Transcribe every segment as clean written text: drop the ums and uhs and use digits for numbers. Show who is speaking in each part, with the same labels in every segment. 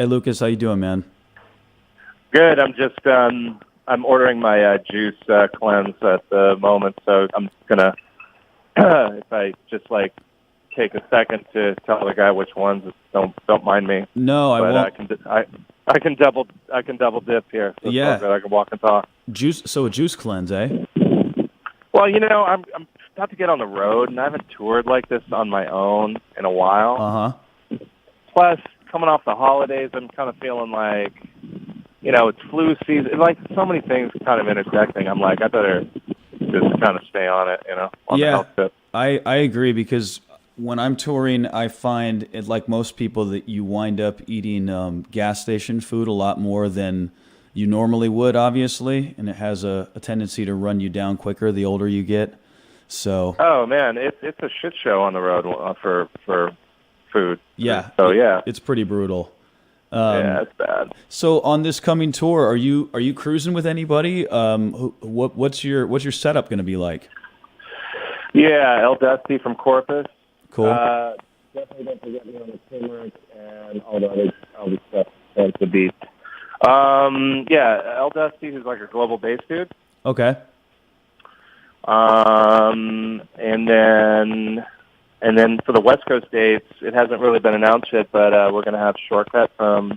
Speaker 1: Hey Lucas, how you doing, man?
Speaker 2: Good. I'm just I'm ordering my juice cleanse at the moment, so I'm gonna if I just like take a second to tell the guy which ones. Don't mind me.
Speaker 1: No, I
Speaker 2: But
Speaker 1: won't.
Speaker 2: I can double dip here. So
Speaker 1: Yeah,
Speaker 2: it's all good. I can walk and talk.
Speaker 1: juice. So a juice cleanse, eh?
Speaker 2: Well, I'm about to get on the road, and I haven't toured like this on my own in a while.
Speaker 1: Uh huh.
Speaker 2: Plus, coming off the holidays, I'm kind of feeling like, it's flu season. Like, so many things kind of intersecting. I'm like, I better just kind of stay on it, on the
Speaker 1: Yeah,
Speaker 2: health tip.
Speaker 1: I agree because when I'm touring, I find it like most people that you wind up eating gas station food a lot more than you normally would, obviously, and it has a tendency to run you down quicker the older you get. So
Speaker 2: Oh, man, it's a shit show on the road for food.
Speaker 1: yeah,
Speaker 2: So, yeah.
Speaker 1: it's pretty brutal.
Speaker 2: Yeah, it's bad.
Speaker 1: So on this coming tour, are you cruising with anybody? What's your setup going to be like?
Speaker 2: Yeah, El Dusty from Corpus.
Speaker 1: Cool.
Speaker 2: Definitely don't forget me on the Submerge and all the stuff that's the beat. Yeah, El Dusty, who's like a global bass dude.
Speaker 1: Okay.
Speaker 2: And then for the West Coast dates, it hasn't really been announced yet, but we're going to have Shortcut from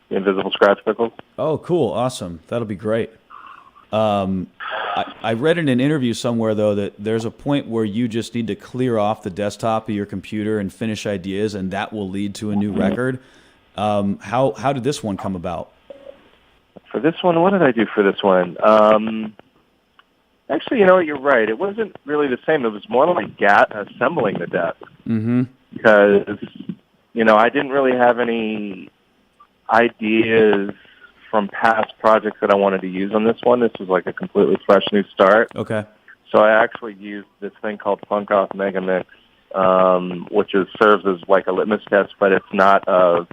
Speaker 2: the Invisible Scratch Pickles.
Speaker 1: Oh, cool. Awesome. That'll be great. I read in an interview somewhere, though, that there's a point where you just need to clear off the desktop of your computer and finish ideas, and that will lead to a new record. How did this one come about?
Speaker 2: For this one, what did I do for this one? Actually, you know what? You're right. It wasn't really the same. It was more like assembling the desk.
Speaker 1: Mm-hmm.
Speaker 2: Because, I didn't really have any ideas from past projects that I wanted to use on this one. This was like a completely fresh new start.
Speaker 1: Okay.
Speaker 2: So I actually used this thing called Funk Off Megamix, which serves as like a litmus test, but it's not a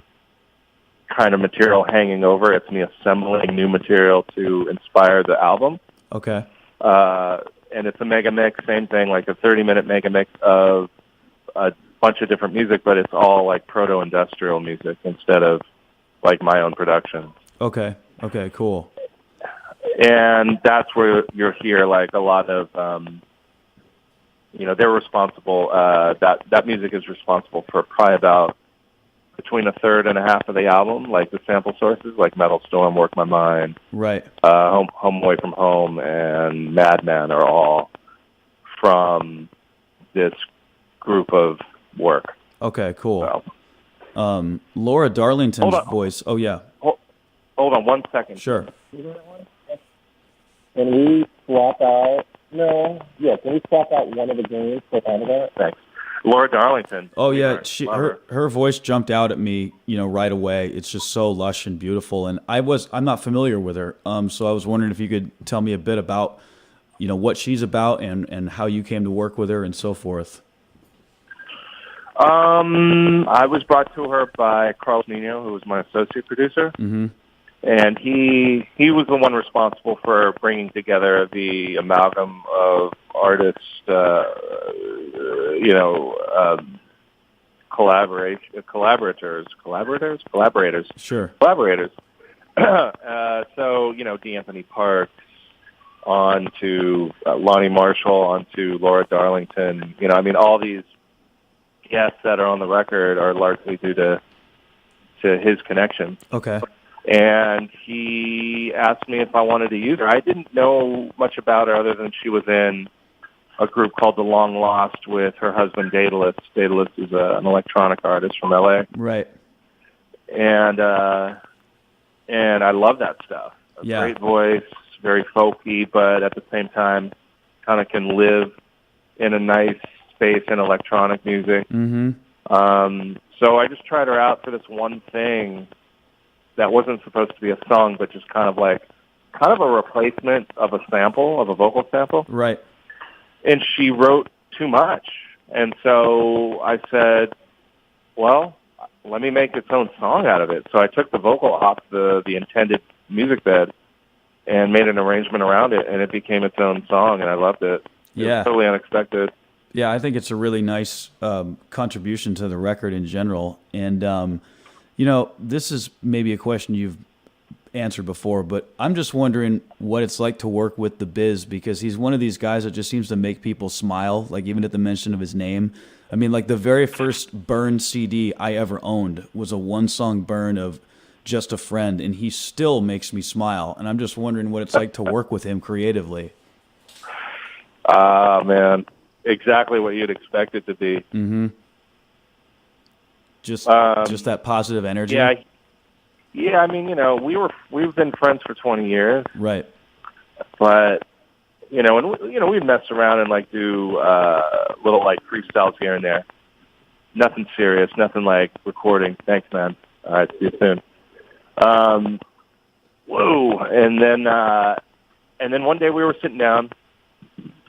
Speaker 2: kind of material hanging over. It's me assembling new material to inspire the album.
Speaker 1: Okay.
Speaker 2: And it's a mega mix, same thing, like a 30-minute mega mix of a bunch of different music, but it's all like proto-industrial music instead of like my own production.
Speaker 1: Okay. Okay. Cool.
Speaker 2: And that's where you'll hear like a lot of, they're responsible, that music is responsible for probably about between a third and a half of the album, like the sample sources, like Metal Storm, Work My Mind,
Speaker 1: Right.
Speaker 2: Home Away from Home, and Madman are all from this group of work.
Speaker 1: Okay. Cool.
Speaker 2: So,
Speaker 1: Laura Darlington's
Speaker 2: hold on.
Speaker 1: voice. Oh yeah.
Speaker 2: Hold on 1 second.
Speaker 1: Sure.
Speaker 2: Can we swap out? No. Yeah, can we swap out one of the games for Canada? Thanks. Laura Darlington.
Speaker 1: Oh yeah,
Speaker 2: Love
Speaker 1: her voice jumped out at me, right away. It's just so lush and beautiful, and I'm not familiar with her, so I was wondering if you could tell me a bit about, what she's about and how you came to work with her and so forth.
Speaker 2: I was brought to her by Carlos Nino, who was my associate producer,
Speaker 1: Mm-hmm.
Speaker 2: and he was the one responsible for bringing together the amalgam of artists, collaborators.
Speaker 1: Sure.
Speaker 2: Collaborators. So, D'Anthony Parks, on to Lonnie Marshall, on to Laura Darlington. All these guests that are on the record are largely due to his connection.
Speaker 1: Okay.
Speaker 2: And he asked me if I wanted to use her. I didn't know much about her other than she was in a group called The Long Lost with her husband, Daedalus. Daedalus is an electronic artist from L.A.
Speaker 1: Right.
Speaker 2: And I love that stuff.
Speaker 1: Yeah.
Speaker 2: Great voice, very folky, but at the same time kind of can live in a nice space in electronic music.
Speaker 1: Mm-hmm.
Speaker 2: So I just tried her out for this one thing that wasn't supposed to be a song, but just kind of a replacement of a sample, of a vocal sample.
Speaker 1: Right.
Speaker 2: And she wrote too much. And so I said, well, let me make its own song out of it. So I took the vocal off the intended music bed and made an arrangement around it, and it became its own song, and I loved it. It was totally unexpected.
Speaker 1: Yeah, I think it's a really nice contribution to the record in general. And, This is maybe a question you've answered before, but I'm just wondering what it's like to work with the Biz, because he's one of these guys that just seems to make people smile, like even at the mention of his name. I mean, like the very first Burn CD I ever owned was a 1-song burn of Just a Friend, and he still makes me smile. And I'm just wondering what it's like to work with him creatively.
Speaker 2: Man, exactly what you'd expect it to be.
Speaker 1: Mm-hmm. Just that positive energy.
Speaker 2: Yeah. I mean, we've been friends for 20 years,
Speaker 1: Right.
Speaker 2: but we'd mess around and like do little like freestyles here and there. Nothing serious, nothing like recording. Thanks, man. All right, see you soon. Whoa! And then one day we were sitting down,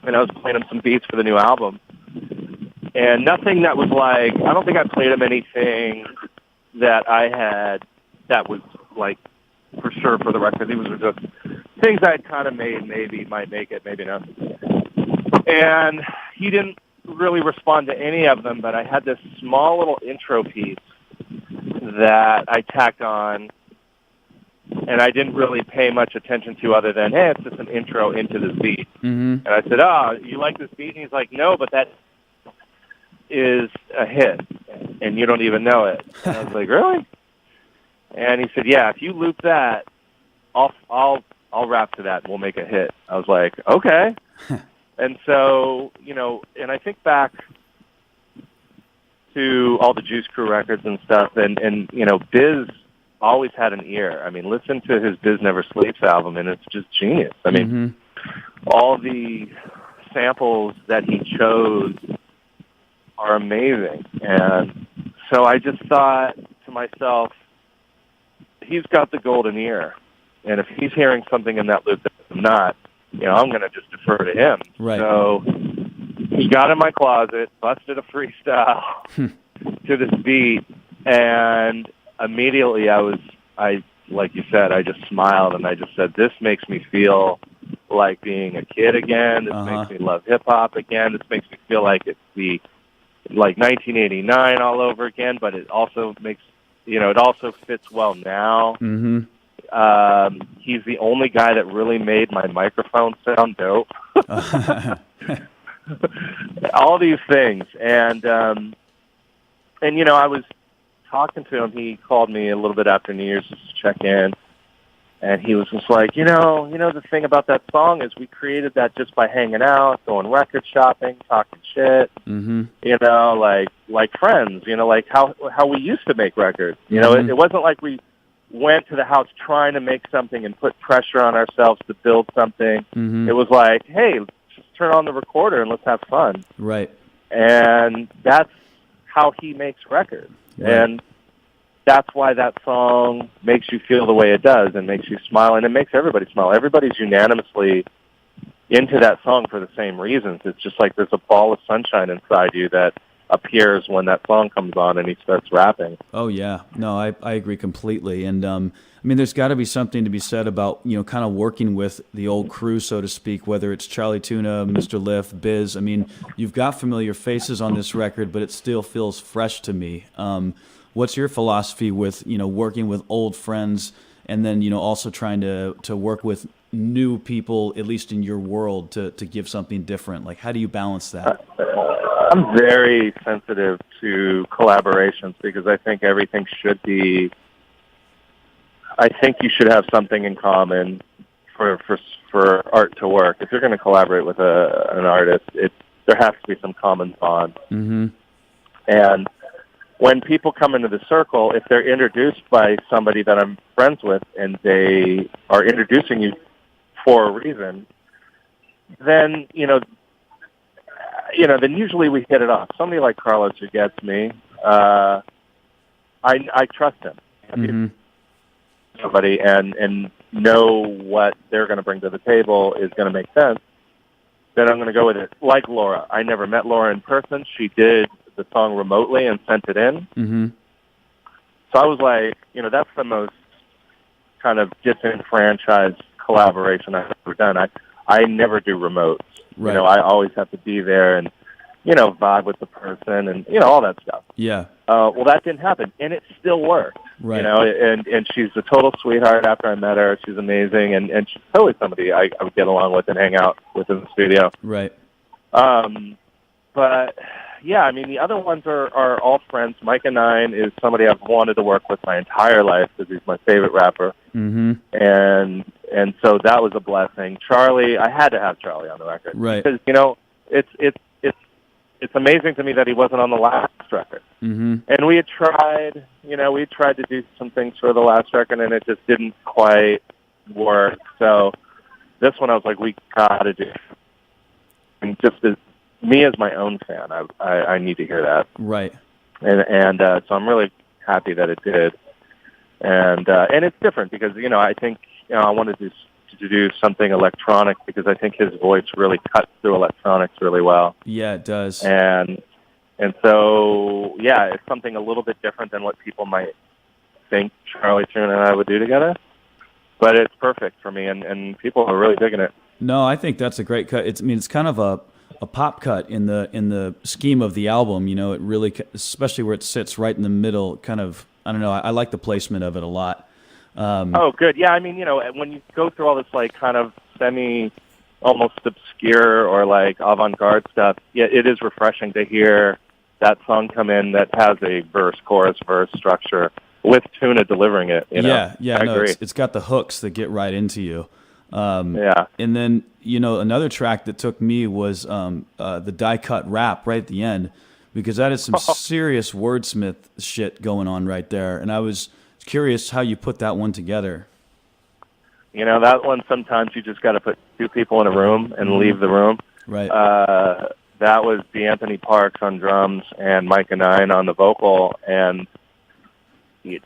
Speaker 2: and I was playing him some beats for the new album, and nothing that was like, I don't think I played him anything that I had that was like for sure for the record. These were just things I had kind of made, maybe might make it, maybe not. And he didn't really respond to any of them, but I had this small little intro piece that I tacked on, and I didn't really pay much attention to other than, hey, it's just an intro into this beat.
Speaker 1: Mm-hmm.
Speaker 2: And I said, oh, you like this beat? And he's like, no, but that is a hit, and you don't even know it. And I was like, really? And he said, yeah, if you loop that, I'll rap to that, and we'll make a hit. I was like, okay. And so, and I think back to all the Juice Crew records and stuff, and Biz always had an ear. I mean, listen to his Biz Never Sleeps album, and it's just genius. I mean, all the samples that he chose are amazing. And so I just thought to myself, he's got the golden ear. And if he's hearing something in that loop that I'm not, I'm going to just defer to him.
Speaker 1: Right.
Speaker 2: So he got in my closet, busted a freestyle to this beat, and immediately I like you said, I just smiled and I just said, this makes me feel like being a kid again. This makes me love hip-hop again. This makes me feel like it's like 1989 all over again, but it also makes, it also fits well now.
Speaker 1: Mm-hmm.
Speaker 2: He's the only guy that really made my microphone sound dope. All these things. And I was talking to him. He called me a little bit after New Year's just to check in. And he was just like, the thing about that song is we created that just by hanging out, going record shopping, talking shit, like friends, like how we used to make records. It wasn't like we went to the house trying to make something and put pressure on ourselves to build something. Mm-hmm. It was like, hey, just turn on the recorder and let's have fun.
Speaker 1: Right.
Speaker 2: And that's how he makes records. Right. And that's why that song makes you feel the way it does and makes you smile, and it makes everybody smile. Everybody's unanimously into that song for the same reasons. It's just like there's a ball of sunshine inside you that appears when that song comes on and he starts rapping.
Speaker 1: Oh, yeah. No, I agree completely. And, there's got to be something to be said about, kind of working with the old crew, so to speak, whether it's Charlie Tuna, Mr. Lift, Biz. You've got familiar faces on this record, but it still feels fresh to me. What's your philosophy with, working with old friends and then, also trying to work with new people, at least in your world, to give something different? Like, how do you balance that?
Speaker 2: I'm very sensitive to collaborations because I think everything should be, I think you should have something in common for art to work. If you're going to collaborate with an artist, there has to be some common bond. Mm-hmm. And when people come into the circle, if they're introduced by somebody that I'm friends with and they are introducing you for a reason, then, then usually we hit it off. Somebody like Carlos who gets me, I trust him.
Speaker 1: Mm-hmm.
Speaker 2: Somebody and know what they're going to bring to the table is going to make sense, then I'm going to go with it. Like Laura. I never met Laura in person. She did the song remotely and sent it in. Mm-hmm. So I was like, that's the most kind of disenfranchised collaboration I've ever done. I never do remotes. Right. I always have to be there, and vibe with the person and, all that stuff.
Speaker 1: Yeah.
Speaker 2: Well, that didn't happen, and it still worked.
Speaker 1: Right.
Speaker 2: And she's a total sweetheart after I met her. She's amazing, and she's totally somebody I would get along with and hang out with in the studio.
Speaker 1: Right.
Speaker 2: But, yeah, I mean, the other ones are all friends. Micah 9 is somebody I've wanted to work with my entire life because he's my favorite rapper.
Speaker 1: Mm-hmm.
Speaker 2: And so that was a blessing. Charlie, I had to have Charlie on the record.
Speaker 1: Right.
Speaker 2: Because, it's amazing to me that he wasn't on the last record.
Speaker 1: Mm-hmm.
Speaker 2: And we had tried, to do some things for the last record, and it just didn't quite work. So this one I was like, we got to do. And just as me as my own fan, I need to hear that.
Speaker 1: Right.
Speaker 2: And so I'm really happy that it did. And it's different because, I think, I wanted to do something electronic because I think his voice really cuts through electronics really well.
Speaker 1: Yeah, it does.
Speaker 2: And so, yeah, it's something a little bit different than what people might think Charlie Tune and I would do together. But it's perfect for me, and people are really digging it.
Speaker 1: No, I think that's a great cut. It's kind of a pop cut in the scheme of the album. It really, especially where it sits right in the middle, kind of, I don't know, I like the placement of it a lot.
Speaker 2: Oh, good. Yeah, I mean, when you go through all this, like, kind of almost obscure or, like, avant-garde stuff, yeah, it is refreshing to hear that song come in that has a verse, chorus, verse structure with Tuna delivering it.
Speaker 1: Yeah,
Speaker 2: I agree.
Speaker 1: It's got the hooks that get right into you.
Speaker 2: Yeah.
Speaker 1: And then, another track that took me was the die cut rap right at the end, because that is some serious wordsmith shit going on right there. And I was curious how you put that one together.
Speaker 2: That one, sometimes you just got to put two people in a room and leave the room.
Speaker 1: Right.
Speaker 2: That was D'Anthony Parks on drums and Micah 9 on the vocal, and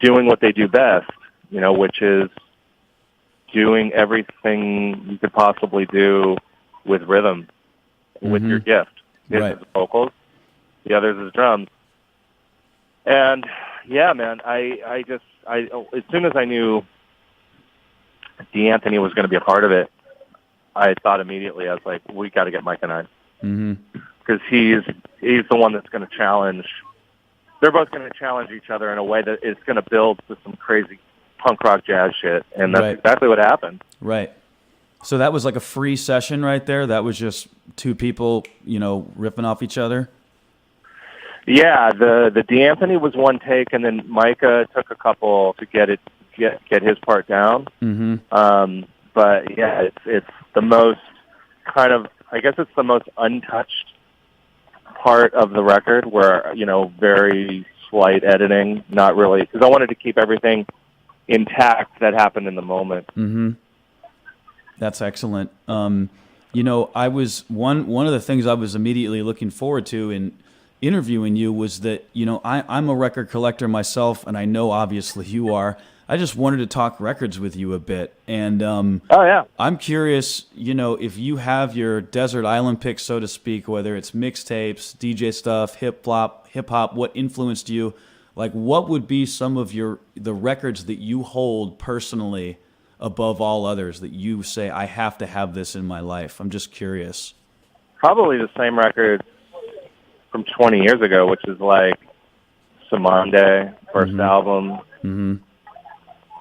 Speaker 2: doing what they do best, which is doing everything you could possibly do with rhythm, with your gift. His is vocals, the others is drums. And, yeah, man, I as soon as I knew D'Anthony was going to be a part of it, I thought immediately, I was like, we got to get Micah 9. Because he's the one that's going to challenge. They're both going to challenge each other in a way that is going to build to some crazy punk rock jazz shit, and that's exactly what happened.
Speaker 1: Right. So that was like a free session right there? That was just two people, riffing off each other?
Speaker 2: Yeah, the D'Anthony was one take, and then Micah took a couple to get his part down. But yeah, it's the most kind of, I guess it's the most untouched part of the record where, very slight editing, not really, because I wanted to keep everything intact that happened in the moment.
Speaker 1: That's excellent. I was one of the things I was immediately looking forward to in interviewing you was that, I'm a record collector myself, and I know obviously you are. I just wanted to talk records with you a bit. And I'm curious, if you have your desert island pick, so to speak, whether it's mixtapes, DJ stuff, hip hop, what influenced you? Like, what would be some of the records that you hold personally above all others that you say, I have to have this in my life? I'm just curious. Probably
Speaker 2: the same record from 20 years ago, which is like Samande, first album.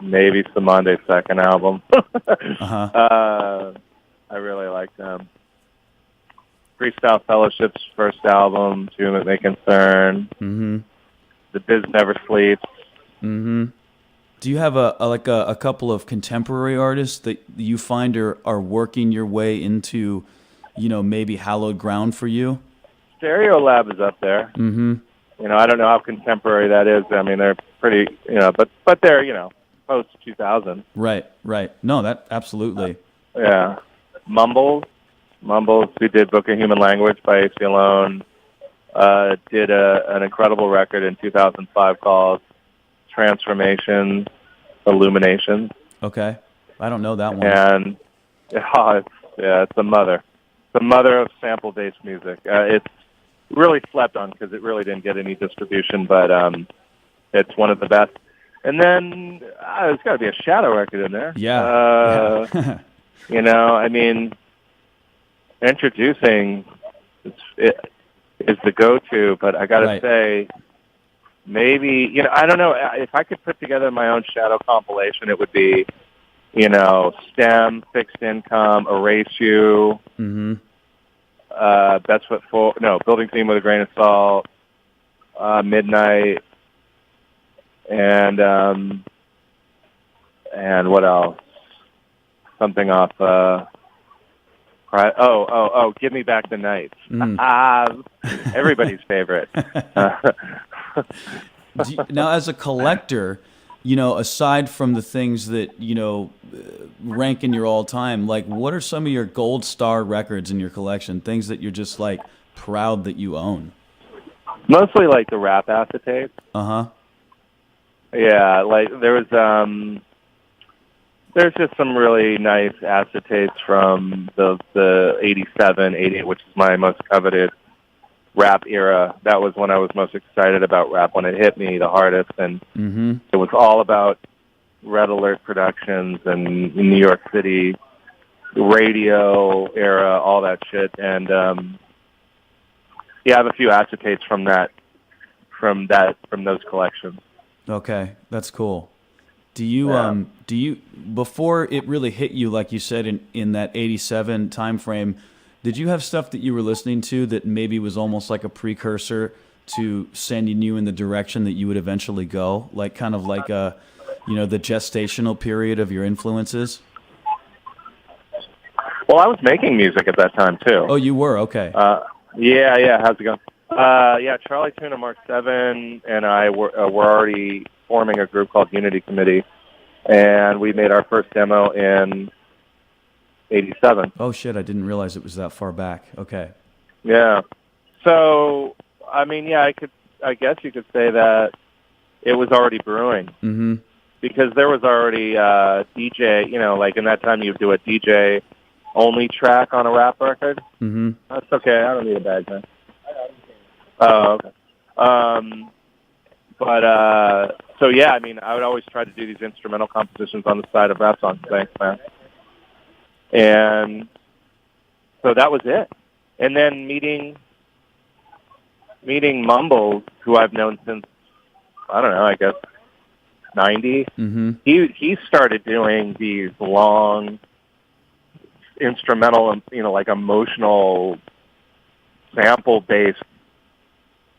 Speaker 2: Maybe Samande's second album. I really like them. Freestyle Fellowship's first album, To Whom It May Concern. The Biz Never Sleeps.
Speaker 1: Do you have a couple of contemporary artists that you find are working your way into, maybe hallowed ground for you?
Speaker 2: Stereo Lab is up there. I don't know how contemporary that is. I mean, they're pretty, but they're, post 2000. Right.
Speaker 1: No, that absolutely.
Speaker 2: Yeah. Mumbles, who did Book of Human Language by AC Alone, did an incredible record in 2005 called Transformation, Illumination.
Speaker 1: Okay. I don't know that one.
Speaker 2: And it's the mother. The mother of sample-based music. It's really slept on because it really didn't get any distribution, but it's one of the best. And then there's got to be a Shadow record in there.
Speaker 1: Yeah.
Speaker 2: I mean, introducing is the go-to. But I got to
Speaker 1: Right.
Speaker 2: say, maybe, I don't know. If I could put together my own shadow compilation, it would be, STEM, Fixed Income, Erase You,
Speaker 1: Mm-hmm.
Speaker 2: Best Foot Forward, no, Building Theme with a Grain of Salt, Midnight, and what else? Something off, Give Me Back the Night. Everybody's favorite.
Speaker 1: Now, as a collector, aside from the things that, rank in your all-time, like, what are some of your gold star records in your collection, things that you're just, like, proud that you own?
Speaker 2: Mostly like the rap acetates.
Speaker 1: Uh-huh.
Speaker 2: Yeah, like there's just some really nice acetates from the 87, 88, which is my most coveted rap era. That was when I was most excited about rap, when it hit me the hardest, and it was all about Red Alert Productions and New York City radio era, all that shit. And I have a few acetates from those collections.
Speaker 1: Okay, that's cool. Do you before it really hit you, like you said, in that 87 time frame, did you have stuff that you were listening to that maybe was almost like a precursor to sending you in the direction that you would eventually go, like kind of like the gestational period of your influences?
Speaker 2: Well, I was making music at that time too.
Speaker 1: Oh, you were? Okay.
Speaker 2: Yeah. How's it going? Charlie Tuna, Mark 7, and I were already forming a group called Unity Committee, and we made our first demo in 87.
Speaker 1: Oh, shit, I didn't realize it was that far back. Okay.
Speaker 2: Yeah. So, I guess you could say that it was already brewing.
Speaker 1: Mm-hmm.
Speaker 2: Because there was already DJ, like in that time you'd do a DJ-only track on a rap record.
Speaker 1: Mm-hmm.
Speaker 2: That's okay. I don't need a bag, man. Oh, okay. I would always try to do these instrumental compositions on the side of rap songs. Thanks, man. And so that was it. And then meeting Mumbles, who I've known since, I don't know, I guess 90.
Speaker 1: Mm-hmm.
Speaker 2: He started doing these long instrumental, like emotional sample-based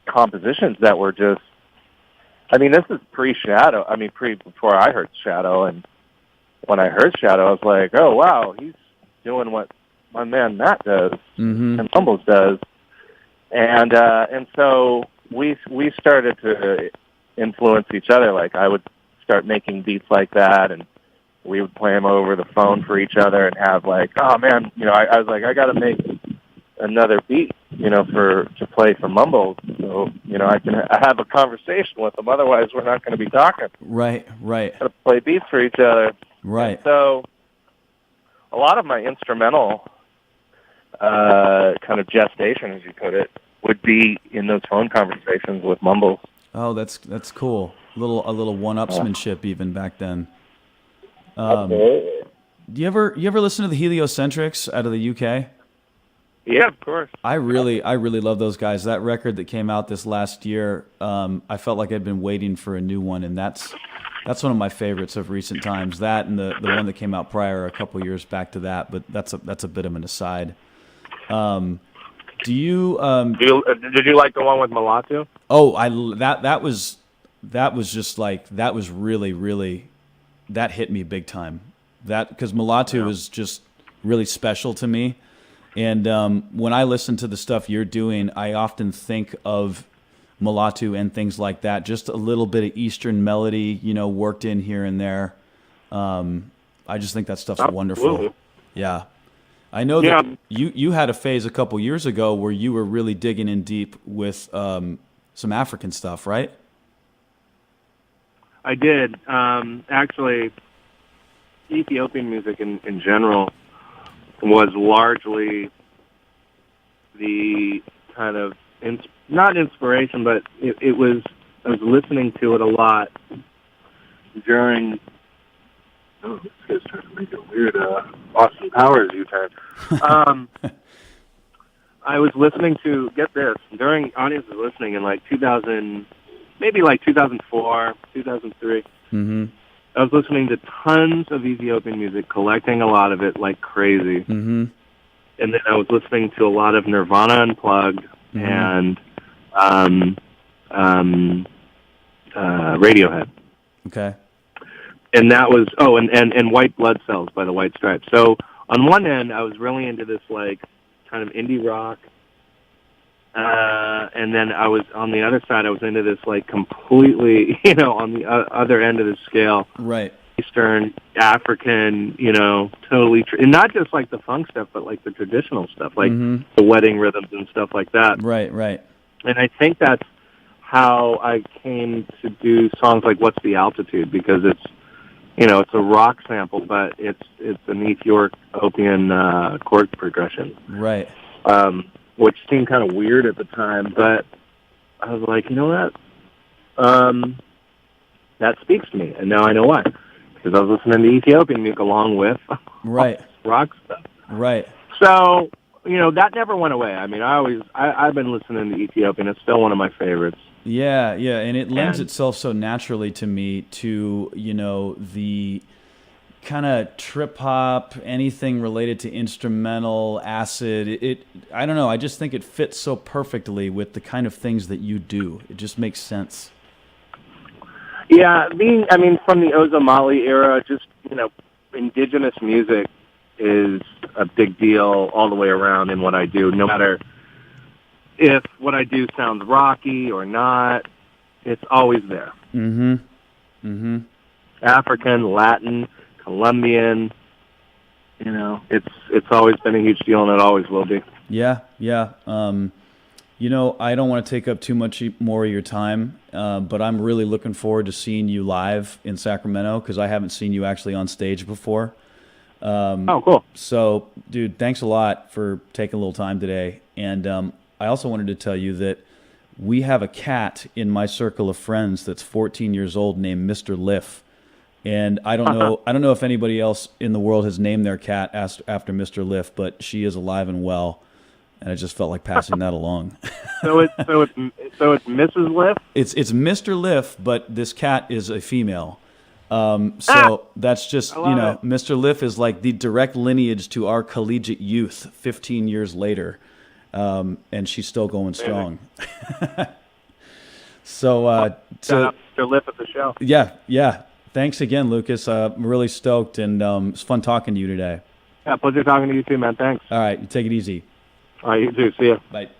Speaker 2: compositions that were just, this is pre-Shadow. Before I heard Shadow, and when I heard Shadow, I was like, oh wow, he's doing what my man Matt does and Mumbles does, and so we started to influence each other. Like I would start making beats like that, and we would play them over the phone for each other, and have like, oh man, I was like, I got to make another beat, to play for Mumbles, so I can have a conversation with them. Otherwise, we're not going to be talking.
Speaker 1: Right.
Speaker 2: Got to play beats for each other.
Speaker 1: Right.
Speaker 2: And so, a lot of my instrumental kind of gestation, as you put it, would be in those phone conversations with Mumbles.
Speaker 1: Oh, that's cool. A little one-upsmanship even back then.
Speaker 2: Absolutely.
Speaker 1: Do you ever listen to the Heliocentrics out of the UK?
Speaker 2: Yeah, of course.
Speaker 1: I really love those guys. That record that came out this last year, I felt like I'd been waiting for a new one, and that's one of my favorites of recent times. That and the one that came out prior, a couple years back to that, but that's a bit of an aside. Did you
Speaker 2: like the one with Mulatu?
Speaker 1: Oh, that was just like, that was really, that hit me big time. That, because Mulatu is just really special to me. And when I listen to the stuff you're doing, I often think of Mulatu and things like that. Just a little bit of Eastern melody, worked in here and there. I just think that stuff's wonderful. Yeah. I know that you had a phase a couple years ago where you were really digging in deep with some African stuff, right?
Speaker 2: I did. Actually, Ethiopian music in general was largely the kind of, not inspiration, but I was listening to it a lot during, this guy's trying to make a weird Austin Powers U-turn. I was listening to, get this, during audience was listening in like 2000, maybe like 2004, 2003.
Speaker 1: Mm-hmm.
Speaker 2: I was listening to tons of Ethiopian music, collecting a lot of it like crazy.
Speaker 1: Mm-hmm.
Speaker 2: And then I was listening to a lot of Nirvana Unplugged and Radiohead.
Speaker 1: Okay.
Speaker 2: And that was, and White Blood Cells by the White Stripes. So on one end, I was really into this like kind of indie rock. And then I was, on the other side, I was into this like completely, on the other end of the scale.
Speaker 1: Right.
Speaker 2: Eastern, African, totally, and not just like the funk stuff, but like the traditional stuff, like the wedding rhythms and stuff like that.
Speaker 1: Right, right.
Speaker 2: And I think that's how I came to do songs like "What's the Altitude," because it's, it's a rock sample, but it's an Ethiopian chord progression.
Speaker 1: Right.
Speaker 2: Which seemed kind of weird at the time, but I was like, you know what? That speaks to me, and now I know why. Because I was listening to Ethiopian music along with rock stuff.
Speaker 1: Right.
Speaker 2: So, that never went away. I mean, I've been listening to Ethiopian. It's still one of my favorites.
Speaker 1: Yeah, and it lends itself so naturally to me to, the kind of trip hop, anything related to instrumental, acid. I don't know, I just think it fits so perfectly with the kind of things that you do. It just makes sense.
Speaker 2: Yeah, from the Ozomali era, just, indigenous music is a big deal all the way around in what I do. No matter if what I do sounds rocky or not, it's always there.
Speaker 1: Mm-hmm. Mm-hmm.
Speaker 2: African, Latin, Colombian, it's always been a huge deal, and it always will be.
Speaker 1: Yeah. I don't want to take up too much more of your time, but I'm really looking forward to seeing you live in Sacramento because I haven't seen you actually on stage before.
Speaker 2: Oh, cool.
Speaker 1: So, dude, thanks a lot for taking a little time today. And I also wanted to tell you that we have a cat in my circle of friends that's 14 years old named Mr. Liff. And I don't know if anybody else in the world has named their cat after Mr. Liff, but she is alive and well. And I just felt like passing that along.
Speaker 2: So it's Mrs. Liff?
Speaker 1: It's Mr. Liff, but this cat is a female. So that's just, Mr. Liff is like the direct lineage to our collegiate youth 15 years later. And she's still going strong. So
Speaker 2: shout out Mr. Liff at the show.
Speaker 1: Yeah. Thanks again, Lucas. I'm really stoked, and it's fun talking to you today.
Speaker 2: Yeah, pleasure talking to you too, man. Thanks.
Speaker 1: All right, you take it easy.
Speaker 2: All right, you too. See ya.
Speaker 1: Bye.